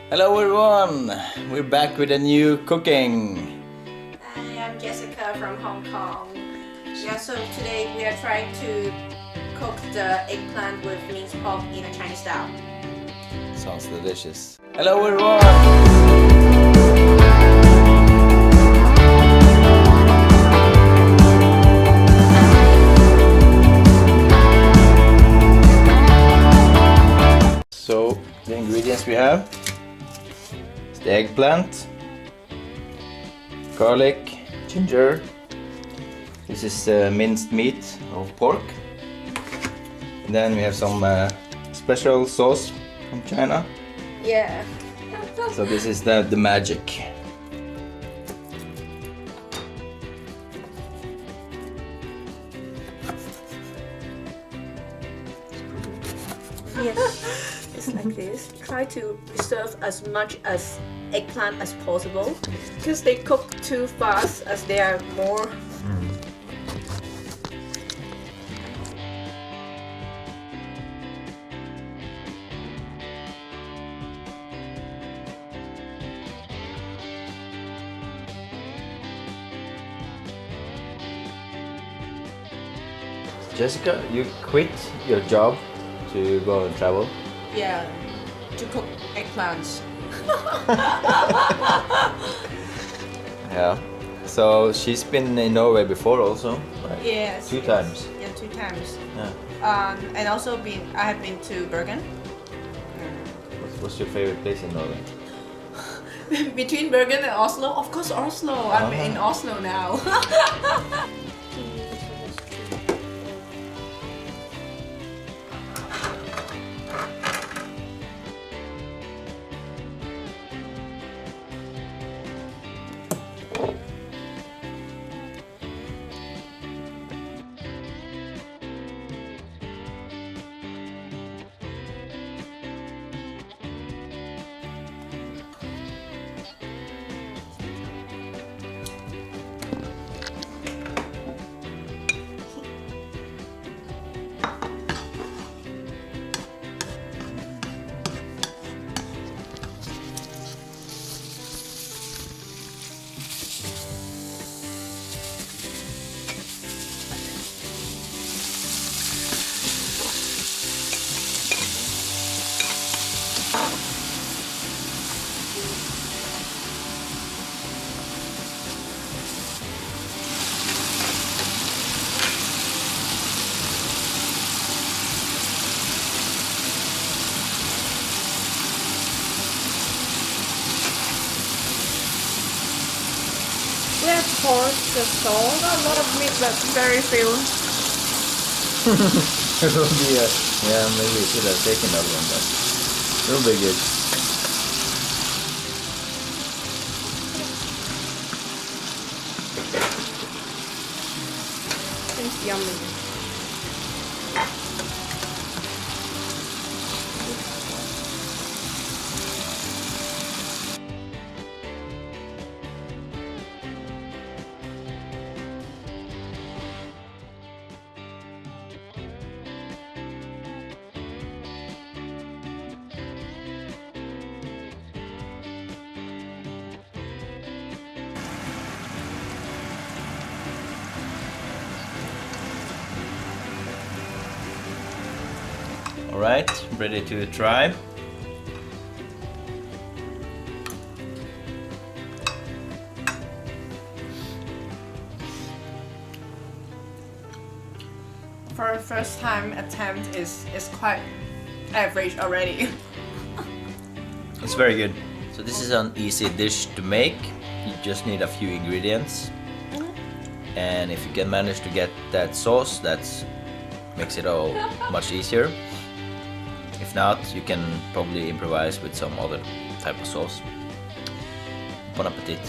Hello everyone! We're back with a new cooking. Hi, I'm Jessica from Hong Kong. Yeah, so today we are trying to cook the eggplant with minced pork in a Chinese style. Sounds delicious. Hello everyone! So the ingredients we have is the eggplant, garlic, ginger. This is minced meat of pork. And then we have some special sauce from China. Yeah. So this is the magic. Yes, it's like this. Try to preserve as much as eggplant as possible because they cook too fast as they are more. Jessica, you quit your job to go and travel? Yeah, to cook eggplants. Yeah. So she's been in Norway before also, right? Yes. Two times. Yeah, 2 times. Yeah. And also I have been to Bergen. What's your favorite place in Norway? Between Bergen and Oslo, of course Oslo. I'm in Oslo now. We have poured the salt, a lot of meat, but very few. It will be maybe we should have taken that one, but it'll be good. It's yummy. Alright, ready to try. For a first time attempt is quite average already. It's very good. So this is an easy dish to make. You just need a few ingredients. And if you can manage to get that sauce, that makes it all much easier. If not, you can probably improvise with some other type of sauce. Bon appetit.